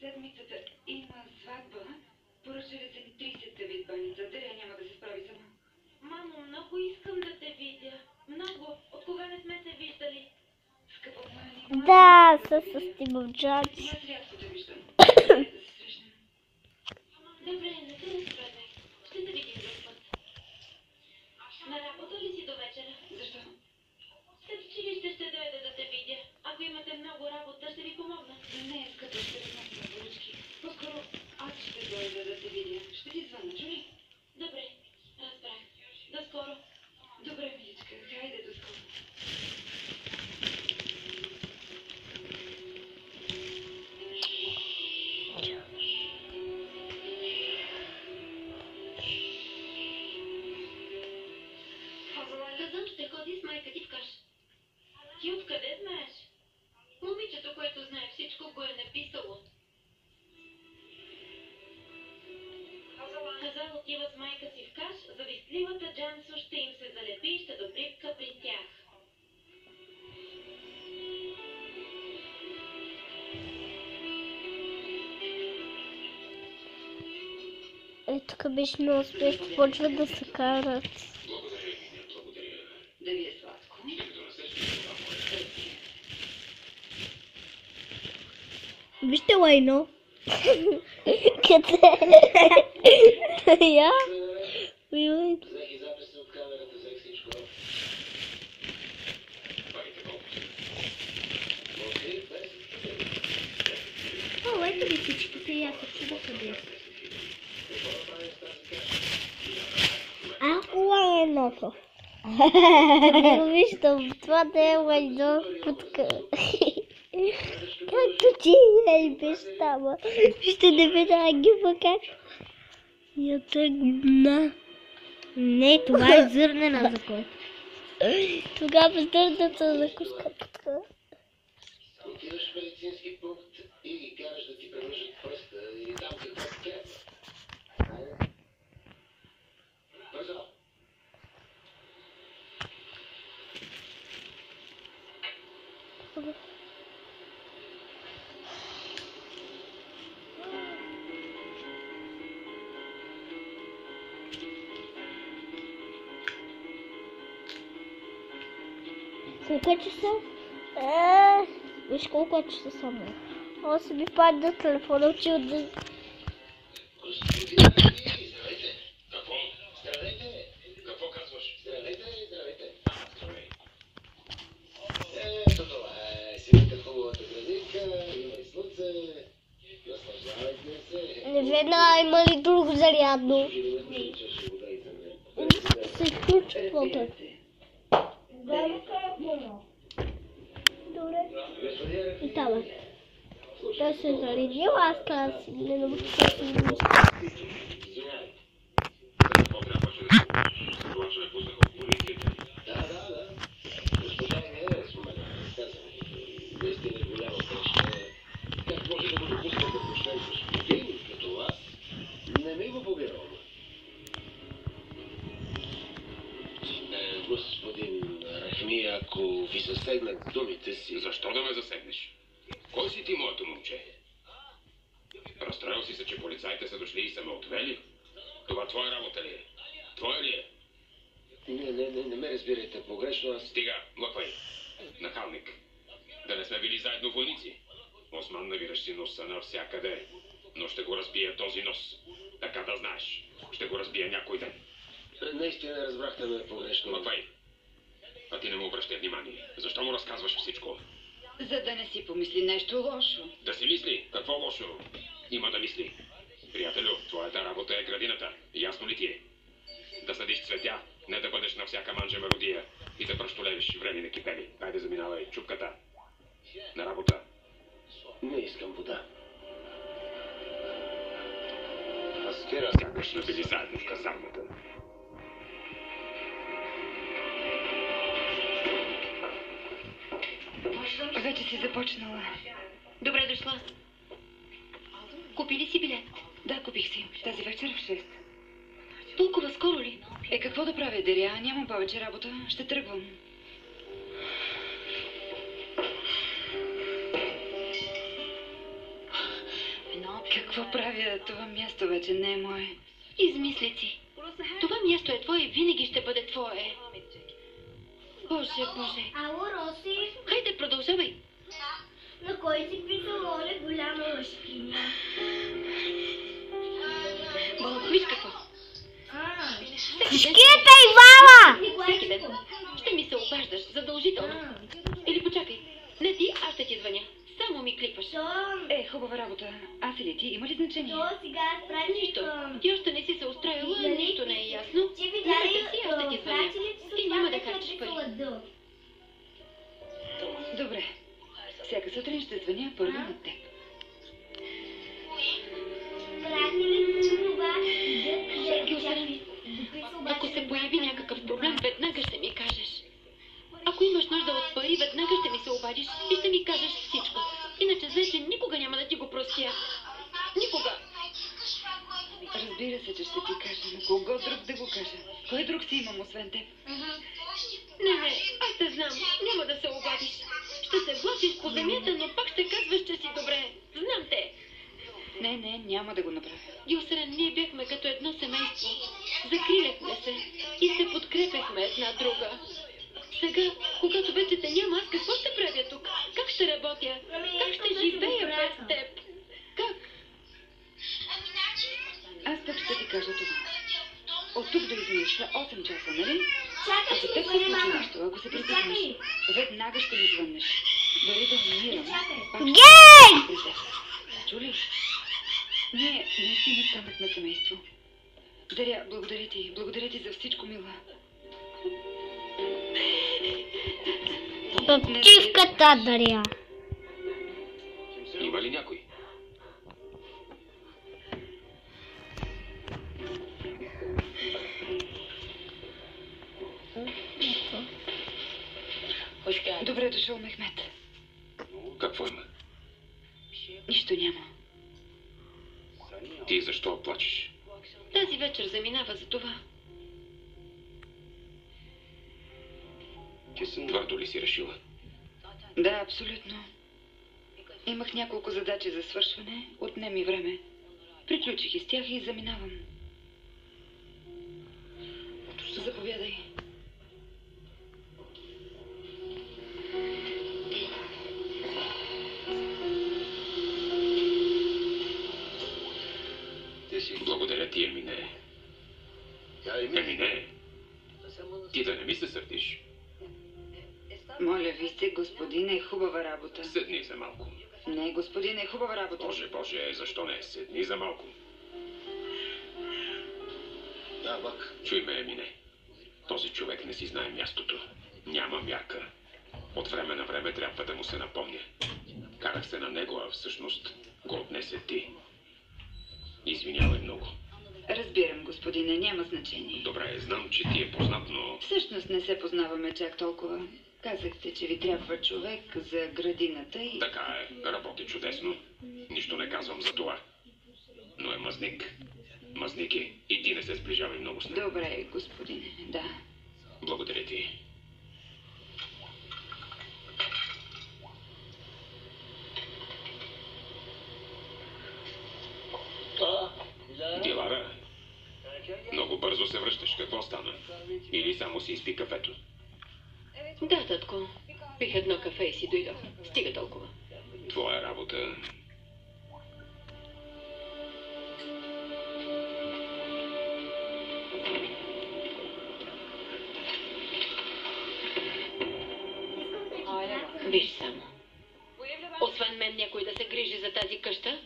седмицата има сватба. Поръчали се ни 30 вид баница. Даря няма да се справи сама. Мамо, много искам да те видя. Много. От кога не сме се виждали? Скъпа Мани, Да, с Стимовджач. аз рядко те виждам. Добре, не се разправяй. Ще се видим друг път. На работа ли си до вечера? Защо? След училище ще дойда да те видя. Ако имате много работа, ще ви помогна. Не, скъпа, ще разнася на поръчки. По-скоро аз ще дойда да те видя. Ще ти звънна, чули? Добре, разбрах. До скоро. Добре, миличка, хайде до скоро. Казан ще ходи с майка ти в каш. Ти откъде знаеш? Момичето, което знае всичко, го е написало. Казал отива с майка си в каш, завистливата Джансо ще им се залепи и ще доприпка при тях. Е, тук беше много успешно, почват да се карат. Да ви е сладко. Вижте лайно. Къде? Я? Уй, Взех и записи от камерата, взех всичко. О, ето ви всичките и аз се чуда къде са. А, лайното. Не го виждам, това да е лайно путка. Както ти е без тама. Ще не видя ги как. Я тъгна. Не, това е зърнена за кой. Тогава зърната за куската. Отиваш в медицински пункт и ги караш да ти превържат пръста и там какво ти трябва. Айде. Бързо. Колко е часа? Виж колко е часа само. О, се ми падна телефона, учил да... Господин, здравейте. Какво? Здравейте. Какво казваш? Здравейте, здравейте. Здравей. Ето това е. Сивите хубавата градинка, има и слънце. Наслаждавайте се. Не веднага има ли друго зарядно? Чаша вода и за Се изключва каквото е. Добре. И това. Той се е заредил, аз трябва да си не науча да си мисля. Извинявай. Какво трябваше да се това, че ме пуснаха в полицията? Да. Госпожа не е спомена. Казвам. Наистина е голяма грешка. Как може да го допуснете да почнем господин като вас? Не ми го повярвам. Господин Рахми, ако ви засегнат думите си... Защо да ме засегнеш? Кой си ти, моето момче? Разстроил си се, че полицаите са дошли и са ме отвели? Това твоя работа ли е? Твоя ли е? Не ме разбирайте погрешно, аз... Стига, млъквай. Нахалник. Да не сме били заедно войници. Осман навираш си носа навсякъде. Но ще го разбия този нос. Така да знаеш. Ще го разбия някой ден. Наистина разбрахте ме погрешно. Млъквай. А ти не му обръщай внимание. Защо му разказваш всичко? За да не си помисли нещо лошо. Да си мисли. Какво лошо? Има да мисли. Приятелю, твоята работа е градината. Ясно ли ти е? Да съдиш цветя, не да бъдеш на всяка манжа меродия и да пръщолевиш време на кипели. Хайде заминавай, чупката. На работа. Не искам вода. Аскера, сякаш сме били заедно в казармата. Вече си започнала. Добре дошла. Купи ли си билет? Да, купих си. Тази вечер в 6. Толкова скоро ли? Какво да правя, Деря? Нямам повече работа. Ще тръгвам. Какво правя? Това място вече не е мое. Измислици. Това място е твое и винаги ще бъде твое. Боже, Боже. Ало, Роси, Хайде, продължавай. на кой си писал Оля голяма лъжкиня? Виж какво? Шкита Ивана! Всеки ден. Ще ми се обаждаш, задължително. Или почакай. Не ти, аз ще ти звъня. Само ми кликваш. Хубава работа. Аз или ти, има ли значение? Сега справи Нищо. Ти още не си се устроила, нищо не е ясно. Нека си, аз ще ти звъня. И няма да харчиш пари. Добре. Всяка сутрин ще звъня първо на теб. Ако се появи някакъв проблем, веднага ще ми кажеш. Ако имаш нужда от пари, веднага ще ми се обадиш и ще ми кажеш всичко. Иначе знаеш, че никога няма да ти го простя. Никога. Разбира се, че ще ти кажа, но кого друг да го кажа? Кой друг си имам, освен теб? Не, аз те знам. Няма да се обадиш. Ще се влачиш по земята, но пак ще казваш, че си добре. Знам те. Не, няма да го направя. Юсрен, ние бяхме като едно семейство. Закриляхме се и се подкрепяхме една друга. Сега, когато вече те няма, аз какво ще правя тук? Как ще работя? Как ще живея без теб? Как? Аз пък ще ти кажа това. От тук до изминеш 8 часа, нали? Чакай, Ако ще те ми се звъня случи мама. нещо, ако се притесниш, веднага ще ми звъннеш. Дори да умирам. пак ще Гей! бъда при теб. Чули? Ние наистина станахме семейство. Даря, благодаря ти за всичко, мила. Пъпчивката Даря. Има ли някой? Добре дошъл, Мехмет. Какво има? Нищо няма. Ти защо плачеш? Тази вечер заминава за това. Твърдо ли си решила? Да, абсолютно. Имах няколко задачи за свършване, отне ми време. Приключих и с тях и заминавам. Заповядай. Благодаря ти, Емине. Емине, ти да не ми се сърдиш. Моля ви се, господине, хубава работа. Седни за малко. Не, господине, хубава работа. Боже, защо не? Седни за малко. Чуй ме, Емине. Този човек не си знае мястото. Няма мярка. От време на време трябва да му се напомня. Карах се на него, а всъщност го отнесе ти. Извинявай много. Разбирам, господине, няма значение. Добре, знам, че ти е познат, но... Всъщност не се познаваме чак толкова. Казахте, че ви трябва човек за градината и... Така е, работи чудесно. Нищо не казвам за това. Но е мазник. Мазник е. И ти не се сближавай много с него. Добре, господине, да. Благодаря ти. Дилара, много бързо се връщаш. Какво стана? Или само си изпи кафето? Да, татко. Пих едно кафе и си дойдох. Стига толкова. Твоя работа. Виж само. Освен мен някой да се грижи за тази къща,